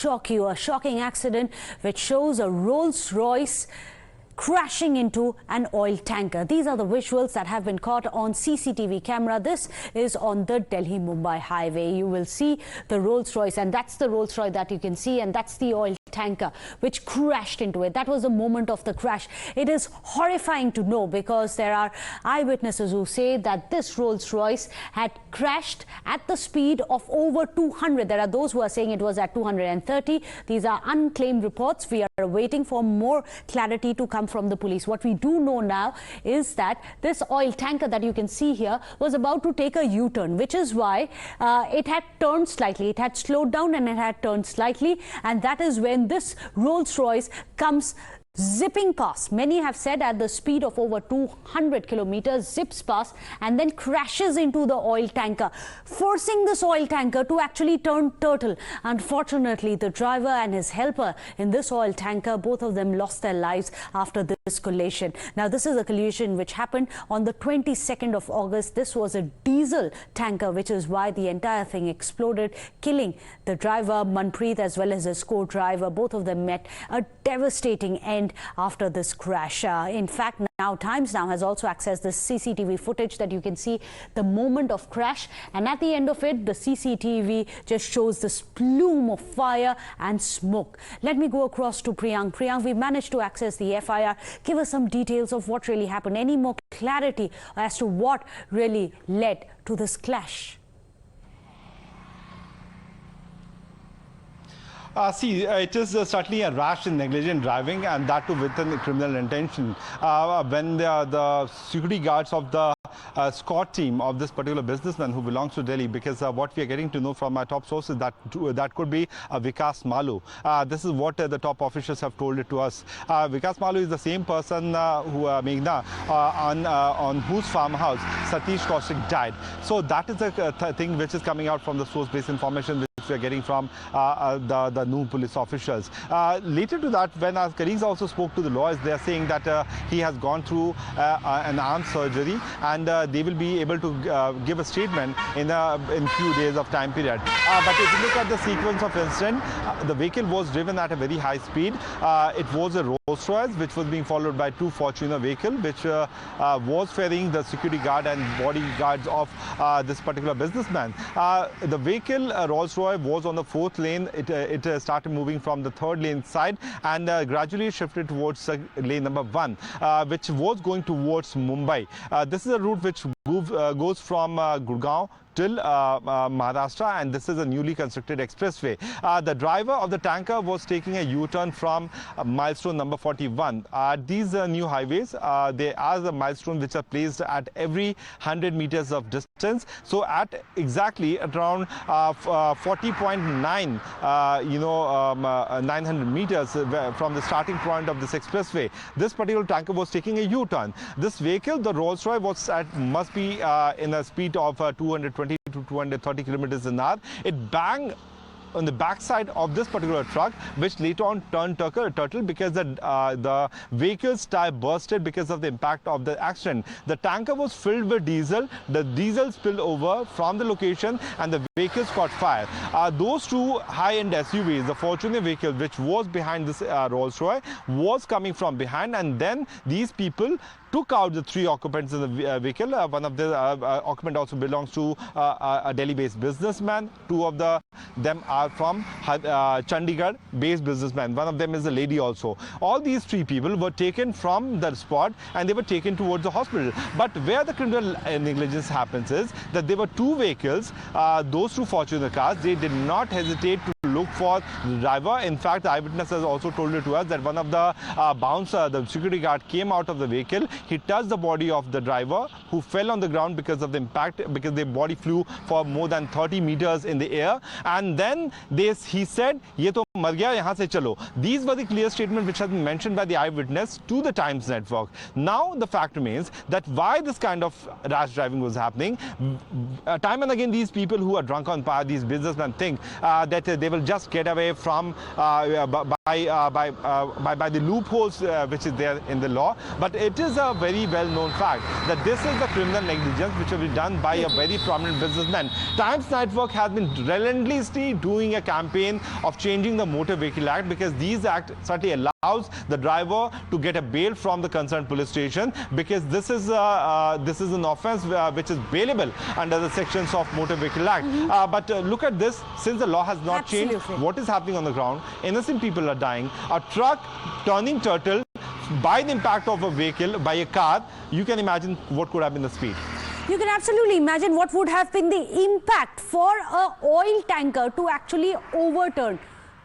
shock you. A shocking accident which shows a Rolls-Royce crashing into an oil tanker. These are the visuals that have been caught on CCTV camera. This is on the Delhi-Mumbai highway. You will see the Rolls-Royce, and that's the Rolls-Royce that you can see, and that's the oil tanker which crashed into it. That was the moment of the crash. It is horrifying to know because there are eyewitnesses who say that this Rolls-Royce had crashed at the speed of over 200. There are those who are saying it was at 230. These are unclaimed reports. We are waiting for more clarity to come from the police. What we do know now is that this oil tanker that you can see here was about to take a U-turn, which is why it had turned slightly. It had slowed down and it had turned slightly, and that is when this Rolls-Royce comes zipping past. Many have said at the speed of over 200 kilometers, zips past and then crashes into the oil tanker, forcing this oil tanker to actually turn turtle. Unfortunately, the driver and his helper in this oil tanker, both of them lost their lives after this collision. Now, this is a collision which happened on the 22nd of August. This was a diesel tanker, which is why the entire thing exploded, killing the driver, Manpreet, as well as his co-driver. Both of them met a devastating end after this crash. In fact, now Times Now has also accessed the CCTV footage that you can see the moment of crash, and at the end of it, the CCTV just shows this plume of fire and smoke. Let me go across to Priyank. Priyank, we managed to access the FIR. Give us some details of what really happened. Any more clarity as to what really led to this clash? It is certainly a rash and negligent driving, and that too with a criminal intention. When the security guards of the SCOT team of this particular businessman who belongs to Delhi, because what we are getting to know from our top sources that could be Vikas Malu. This is what the top officials have told it to us. Vikas Malu is the same person Meghna, on whose farmhouse Satish Kaushik died. So that is the thing which is coming out from the source-based information we are getting from the Nuh police officials. Later to that, when our colleagues also spoke to the lawyers, they are saying that he has gone through an arm surgery, and they will be able to give a statement in few days of time period. But if you look at the sequence of incident, the vehicle was driven at a very high speed. It was a Rolls-Royce which was being followed by two Fortuner vehicle which was ferrying the security guard and bodyguards of this particular businessman. The vehicle Rolls-Royce was on the fourth lane. It started moving from the third lane side and gradually shifted towards lane number 1, which was going towards Mumbai. This is a route which goes from Gurgaon till Maharashtra, and this is a newly constructed expressway. The driver of the tanker was taking a U-turn from milestone number 41. These new highways, they are the milestones which are placed at every 100 meters of distance. So at exactly around 40.9, 900 meters from the starting point of this expressway, this particular tanker was taking a U-turn. This vehicle, the Rolls-Royce, must be in a speed of 220 to 230 kilometers an hour. It banged on the backside of this particular truck, which later on turned turtle because the vehicle's tire bursted because of the impact of the accident. The tanker was filled with diesel. The diesel spilled over from the location and the vehicles caught fire. Those two high-end SUVs, the Fortuner vehicle which was behind this Rolls-Royce, was coming from behind, and then these people took out the three occupants in the vehicle. One of the occupant also belongs to a Delhi-based businessman. Two of them are from Chandigarh-based businessman. One of them is a lady also. All these three people were taken from the spot and they were taken towards the hospital. But where the criminal negligence happens is that there were two vehicles, those two Fortuner cars. They did not hesitate to look for the driver. In fact, the eyewitness has also told it to us that one of the bouncer, the security guard, came out of the vehicle. He touched the body of the driver, who fell on the ground because of the impact, because their body flew for more than 30 meters in the air. And then he said, "Ye to mar gaya, yahan se chalo." These were the clear statement which has been mentioned by the eyewitness to the Times network. Now the fact remains that why this kind of rash driving was happening. Time and again, these people who are drunk on power, these businessmen, think that they will just get away from by the loopholes which is there in the law. But it is a a very well-known fact that this is the criminal negligence which has been done by a very prominent businessman. Times Network has been relentlessly doing a campaign of changing the Motor Vehicle Act, because these act certainly allows the driver to get a bail from the concerned police station, because this is an offence which is bailable under the sections of Motor Vehicle Act. But look at this, since the law has not changed, what is happening on the ground? Innocent people are dying. A truck turning turtle by the impact of a vehicle, by a car. You can imagine what could have been the speed. You can absolutely imagine what would have been the impact for an oil tanker to actually overturn.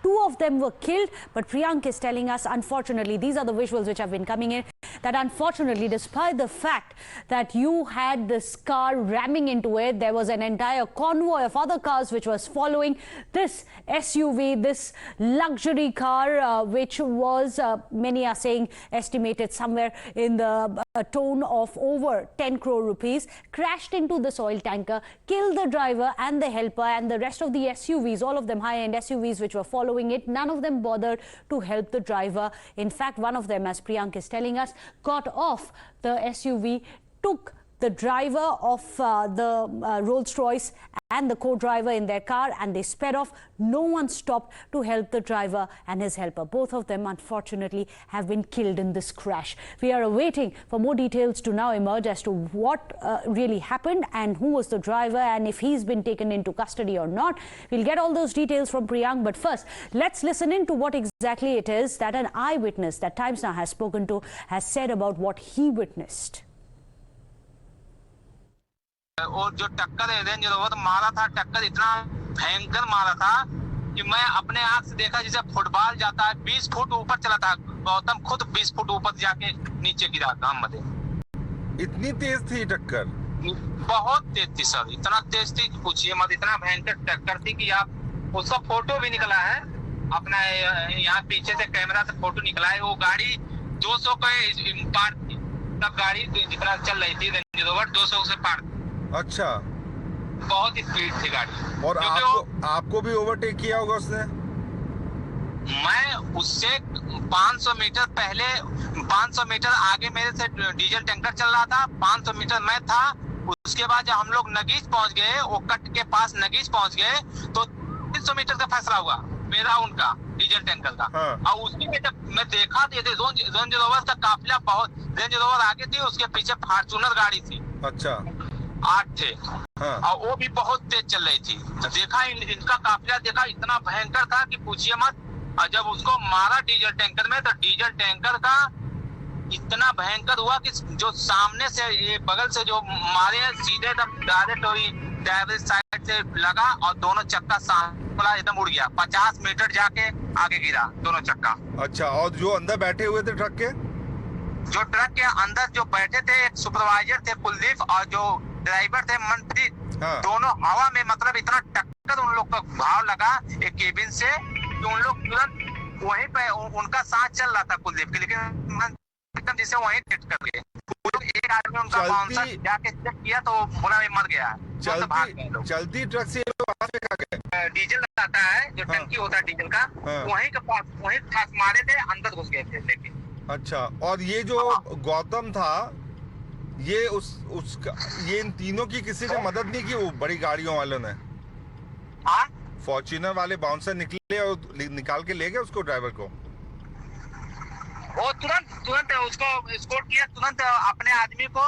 Two of them were killed, but Priyank is telling us, unfortunately, these are the visuals which have been coming in, that unfortunately, despite the fact that you had this car ramming into it, there was an entire convoy of other cars which was following this SUV, this luxury car, which was, many are saying, estimated somewhere in the tone of over 10 crore rupees, crashed into this oil tanker, killed the driver and the helper and the rest of the SUVs, all of them high-end SUVs which were following it. None of them bothered to help the driver. In fact, one of them, as Priyank is telling us, got off the SUV, took the driver of the Rolls-Royce and the co-driver in their car, and they sped off. No one stopped to help the driver and his helper. Both of them, unfortunately, have been killed in this crash. We are awaiting for more details to now emerge as to what really happened and who was the driver and if he's been taken into custody or not. We'll get all those details from Priyank, but first, let's listen in to what exactly it is that an eyewitness that Times Now has spoken to has said about what he witnessed. और जो टक्कर range rover मारा था, टक्कर इतना भयंकर मारा था कि मैं अपने आंख से देखा जैसे फुटबॉल जाता है। 20 फुट ऊपर चला था, गौतम खुद 20 फुट ऊपर जाके नीचे गिरा था। इतनी तेज थी टक्कर? बहुत तेज थी सर, इतना तेज थी कि पूछिए मत। इतना भयंकर टक्कर थी कि आप उसका फोटो भी निकला है अपना, यहाँ पीछे से कैमरा से फोटो निकला है। वो गाड़ी 200 के पार थी, तब गाड़ी जितना चल रही थी रेंज रोवर 200 से पार। अच्छा, बहुत स्पीड थी गाड़ी। और आपको भी ओवरटेक किया होगा उसने? मैं उससे 500 मीटर पहले, 500 मीटर आगे मेरे से डीजल टैंकर चल रहा था। 500 मीटर मैं था। उसके बाद जब हम लोग नगीज पहुंच गए, वो कट के पास नगीज पहुंच गए, तो 300 मीटर का फैसला हुआ मेरा उनका डीजल टैंकर का। हाँ। और उसी में जब मैं देखा तो रेंज रोवर का काफिला बहुत, रेंज रोवर आगे थी, उसके पीछे फॉर्च्यूनर गाड़ी थी। अच्छा, 8 थे। हाँ। और वो भी बहुत तेज चल रही थी। तो देखा इनका काफिला, देखा इतना भयंकर था कि पूछिए मत। और जब उसको मारा डीजल टैंकर में, तो डीजल टैंकर का इतना भयंकर हुआ कि जो सामने से ये बगल से जो मारे सीधे डायरेक्ट वही ड्राइवर साइड से लगा और दोनों चक्का सामने एकदम उड़ गया। 50 मीटर जाके आगे गिरा दोनों चक्का। अच्छा, और जो अंदर बैठे हुए थे ट्रक के? जो ट्रक के अंदर जो बैठे थे, एक सुपरवाइजर थे कुलदीप और जो ड्राइवर थे मनप्रीत। हाँ। दोनों हवा में, मतलब इतना टक्कर उन लोग का भाव लगा एक केबिन से कि उन लोग तुरंत वहीं पे, उनका सांस चल रहा था कुलदीप के, लेकिन एकदम जिसे वहीं डेट कर गए। एक आदमी उनका बाउंसर जाके चेक किया तो बोला ये मर गया। चलती ट्रक से डीजल आता है, जो टंकी होता है डीजल का, वहीं के पास वहीं खास मारे थे, अंदर घुस गए थे लेकिन। अच्छा, और ये जो गौतम था, ये ये इन तीनों की किसी ने मदद नहीं की? वो बड़ी गाड़ियों वालों ने, फॉर्च्यूनर वाले बाउंसर निकले और निकाल के ले गए उसको, ड्राइवर को? वो तुरंत उसको एस्कॉर्ट किया, तुरंत अपने आदमी को,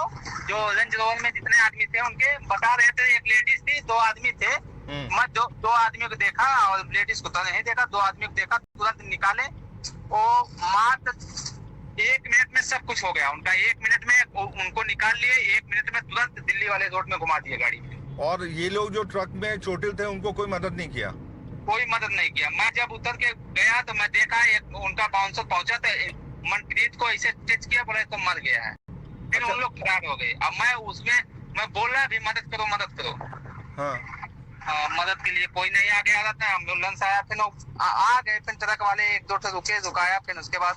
जो रेंज रोवर में जितने आदमी थे उनके बता रहे थे। एक लेडीज थी, 2 आदमी थे। मैं दो आदमियों को देखा और लेडीज को तो नहीं देखा। 2 आदमी को देखा, तुरंत निकाले। वो मात्र 1 मिनट में सब कुछ हो गया उनका। 1 मिनट में उनको निकाल लिए, 1 मिनट में तुरंत दिल्ली वाले रोड में घुमा दिए गाड़ी में। और ये लोग जो ट्रक में चोटिल थे, उनको कोई मदद नहीं किया? कोई मदद नहीं किया। मैं जब उतर के गया तो मैं देखा उनका बाउंसर पहुंचा था, मनप्रीत को ऐसे टच किया, बोला तो मर गया है। फिर उन लोग फरार हो गए। अब मैं बोल रहा भी मदद करो मदद करो। हाँ। मदद के लिए कोई नहीं आगे आ रहा था। एम्बुलेंस आया, फिर आ गए। फिर ट्रक वाले 1-2 रुके, रुकाया। फिर उसके बाद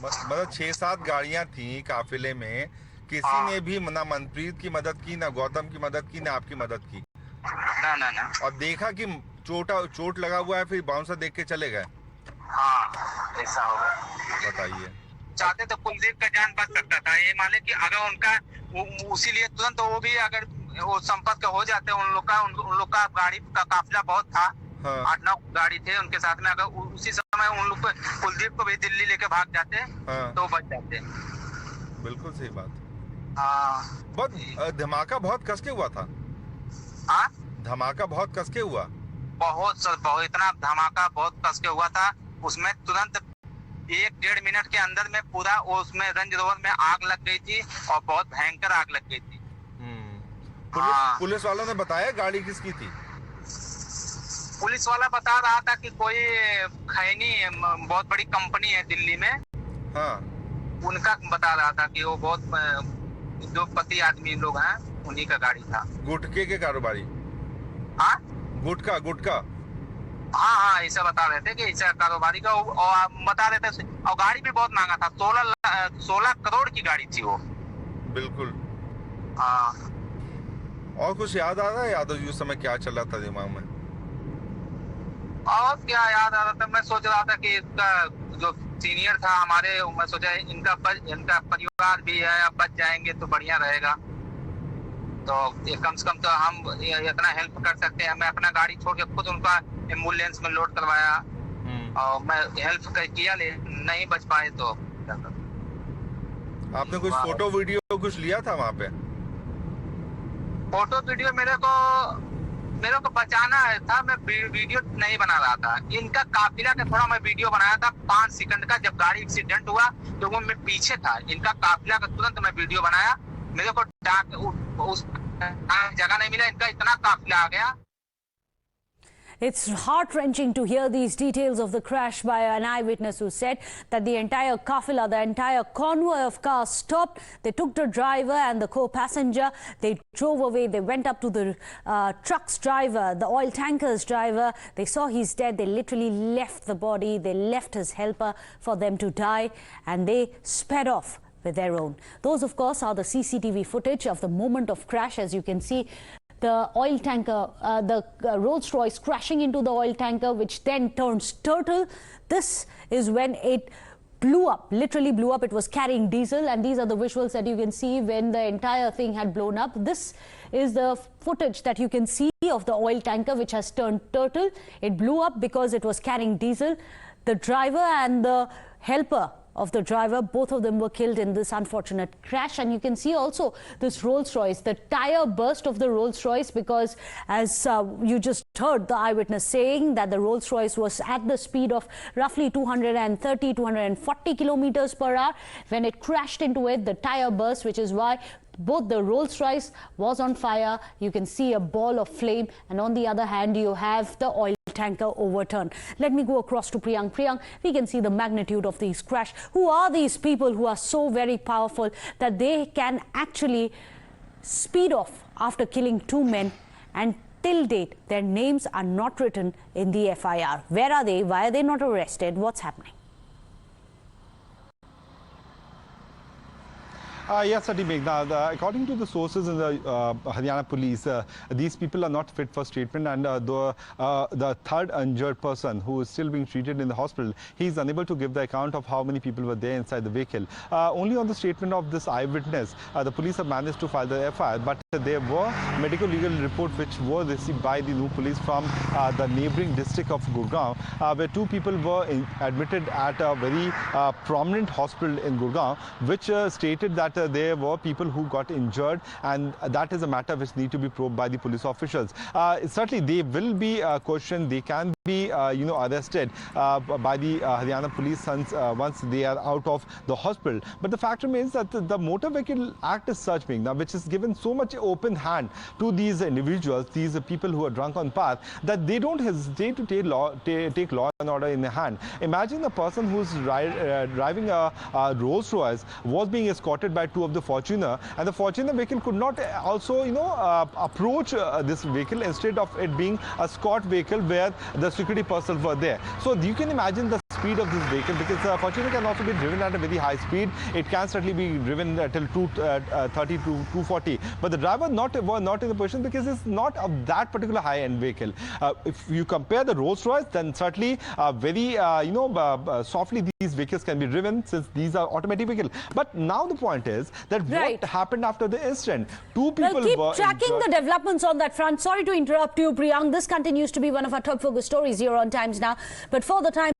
मतलब 6-7 गाड़ियां थी काफिले में, किसी ने भी ना मनप्रीत की मदद की, ना गौतम की मदद की, ना आपकी मदद की? ना। और देखा कि चोट लगा हुआ है, फिर बाउंसर देख के चले गए? हाँ, ऐसा होगा। बताइए। चाहते तो कुलदीप का जान बच सकता था। ये मान ले कि अगर उनका उसी लिए तुरंत वो भी अगर वो संपर्क हो जाते, उन लोग का गाड़ी का काफिला बहुत था, 8-9 गाड़ी थे उनके साथ में, अगर उसी समय उन लोग कुलदीप को भी दिल्ली लेके भाग जाते तो बच जाते। बिल्कुल सही बात। बहुत धमाका बहुत कस के हुआ था। धमाका बहुत कस के हुआ, बहुत इतना धमाका बहुत कस के हुआ था। उसमें तुरंत 1-1.5 मिनट के अंदर में पूरा उसमें रेंज रोवर में आग लग गई थी और बहुत भयंकर आग लग गई थी। पुलिस वालों ने बताया गाड़ी किसकी थी? पुलिस वाला बता रहा था कि कोई खैनी बहुत बड़ी कंपनी है दिल्ली में, उनका बता रहा था कि वो बहुत उद्योगपति आदमी लोग हैं, उन्हीं का गाड़ी था। गुटखे के कारोबारी? गुटखा हाँ ऐसा बता रहे थे कि ऐसा कारोबारी का, और बता रहे थे, और गाड़ी भी बहुत महंगा था, 16 करोड़ की गाड़ी थी वो। बिल्कुल। हाँ। और कुछ याद आ रहा है? याद उस समय क्या चल रहा था दिमाग में? और क्या याद आ रहा था, मैं सोच रहा था कि इसका जो सीनियर था हमारे, मैं सोचा इनका परिवार भी है, अब बच जाएंगे तो बढ़िया रहेगा, तो ये कम से कम तो हम इतना हेल्प कर सकते हैं। मैं अपना गाड़ी छोड़ के खुद उनका एम्बुलेंस में लोड करवाया और मैं हेल्प किया, लेकिन नहीं बच पाए तो क्या करूं। आपने कुछ फोटो वीडियो कुछ लिया था वहाँ पे? फोटो वीडियो मेरे को बचाना था, मैं वीडियो नहीं बना रहा था। इनका काफिला का थोड़ा मैं वीडियो बनाया था 5 सेकंड का, जब गाड़ी एक्सीडेंट हुआ तो वो मैं पीछे था। इनका काफिला का तुरंत मैं वीडियो बनाया, मेरे को उस जगह नहीं मिला, इनका इतना काफिला आ गया। It's heart-wrenching to hear these details of the crash by an eyewitness who said that the entire kafila, the entire convoy of cars stopped. They took the driver and the co-passenger. They drove away. They went up to the truck's driver, the oil tanker's driver. They saw he's dead. They literally left the body. They left his helper for them to die, and they sped off with their own. Those, of course, are the CCTV footage of the moment of crash. As you can see, the oil tanker, the Rolls-Royce crashing into the oil tanker, which then turns turtle. This is when it blew up, literally blew up. It was carrying diesel, and these are the visuals that you can see when the entire thing had blown up. This is the footage that you can see of the oil tanker, which has turned turtle. It blew up because it was carrying diesel. The driver and the helper of the driver, both of them were killed in this unfortunate crash. And you can see also this Rolls-Royce, the tire burst of the Rolls-Royce, because as you just heard the eyewitness saying that the Rolls-Royce was at the speed of roughly 230-240 kilometers per hour. When it crashed into it, the tire burst, which is why both the Rolls-Royce was on fire. You can see a ball of flame, and on the other hand you have the oil tanker overturned. Let me go across to Priyank. Priyank, we can see the magnitude of these crash. Who are these people who are so very powerful that they can actually speed off after killing 2 men, and till date their names are not written in the FIR? Where are they? Why are they not arrested? What's happening? Yes, Sati Meghna. According to the sources in the Haryana police, these people are not fit for treatment, and the third injured person who is still being treated in the hospital, he is unable to give the account of how many people were there inside the vehicle. Only on the statement of this eyewitness, the police have managed to file the FIR, but there were medical legal reports which were received by the Nuh police from the neighboring district of Gurgaon, where 2 people were admitted at a very prominent hospital in Gurgaon, which stated that there were people who got injured, and that is a matter which need to be probed by the police officials. Certainly they will be questioned, they can be arrested by the Haryana police once they are out of the hospital. But the fact remains that the Motor Vehicle Act is such being now, which has given so much open hand to these individuals, these people who are drunk on path, that they don't hesitate to take law and order in their hand. Imagine a person who's driving a Rolls-Royce was being escorted by 2 of the Fortuner, and the Fortuner vehicle could not also approach this vehicle, instead of it being a escort vehicle where the security personnel were there. So you can imagine the speed of this vehicle, because Fortuner can also be driven at a very high speed. It can certainly be driven till 230 to 240. But the driver not in the position, because it's not of that particular high-end vehicle. If you compare the Rolls-Royce, then certainly very softly these vehicles can be driven, since these are automatic vehicles. But now the point is that what happened after the incident? Two people keep tracking the developments on that front. Sorry to interrupt you, Priyank. This continues to be one of our top focus stories here on Times Now. But for the time